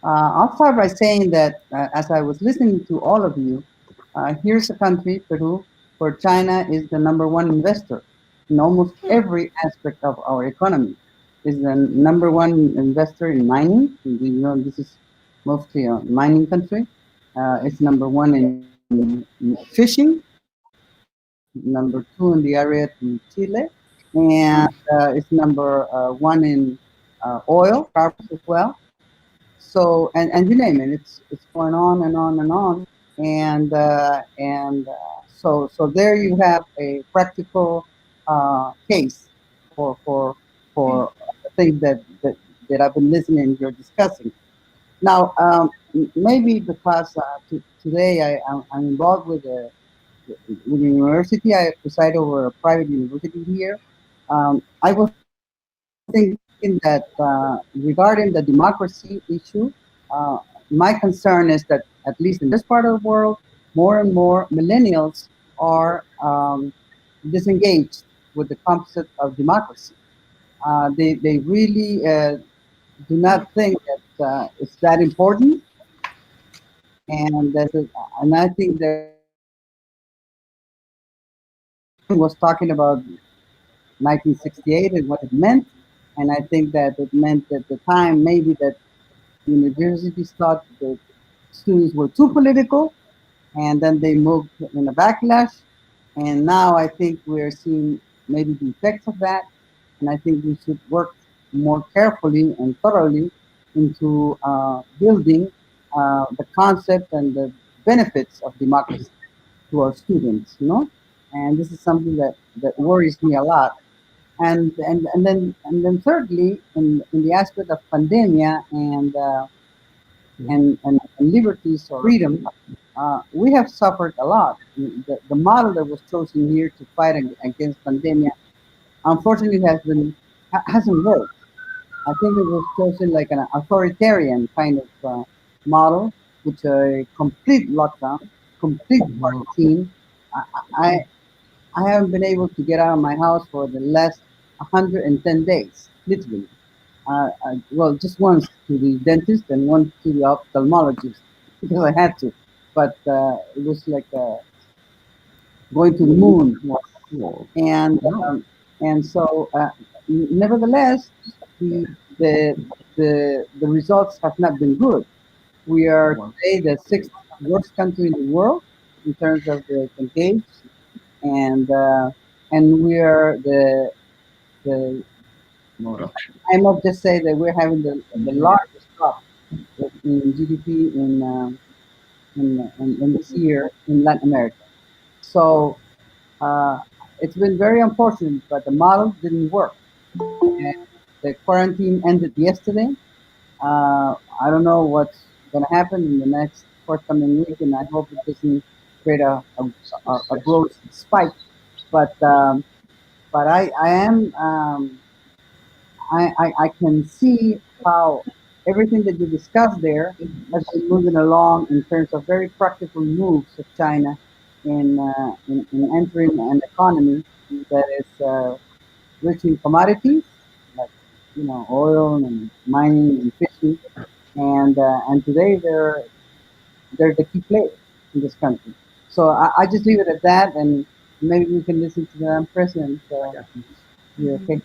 I'll start by saying that as I was listening to all of you, here's a country, Peru, where China is the number one investor in almost Hmm. every aspect of our economy. Is the number one investor in mining. You know, this is mostly a mining country. It's number one in fishing, number two in the area in Chile, and it's number one in oil, carbon as well. So and you name it, it's going on and on and on, and so there you have a practical case for Hmm. for the things that I've been listening you're discussing. Now, maybe because today I'm involved with the university. I preside over a private university here. I was thinking that regarding the democracy issue, uh, my concern is that, at least in this part of the world, more and more millennials are disengaged with the concept of democracy. They really do Hmm. not think that it's that important, and and I think was talking about 1968 and what it meant. And I think that it meant at the time maybe that universities thought that students were too political, and then they moved in a backlash. And now I think we're seeing maybe the effects of that. And I think we should work more carefully and thoroughly into building the concept and the benefits of democracy to our students, you know. And this is something that worries me a lot. And then thirdly, in the aspect of pandemia and liberties or freedom, we have suffered a lot. The model that was chosen here to fight against pandemia, unfortunately, hasn't worked. I think it was chosen like an authoritarian kind of model, which a complete lockdown, complete quarantine. I, I I haven't been able to get out of my house for the last 110 days, literally. Well, just once to the dentist and one to the ophthalmologist because I had to. But it was like going to the moon. And and so, nevertheless, the, the the results have not been good. We are today the sixth worst country in the world in terms of the engaged, and we are the I must just say that we're having the largest drop in GDP in this year in Latin America. So uh, it's been very unfortunate, but the model didn't work. And the quarantine ended yesterday. I don't know what's going to happen in the next forthcoming week, and I hope it doesn't create a growth spike. But I am I can see how everything that you discussed there has been moving along in terms of very practical moves of China in entering an economy that is rich in commodities like oil and mining and fishing, and today they're the key players in this country. So I just leave it at that, and maybe we can listen to the president. Yeah, Hmm. okay.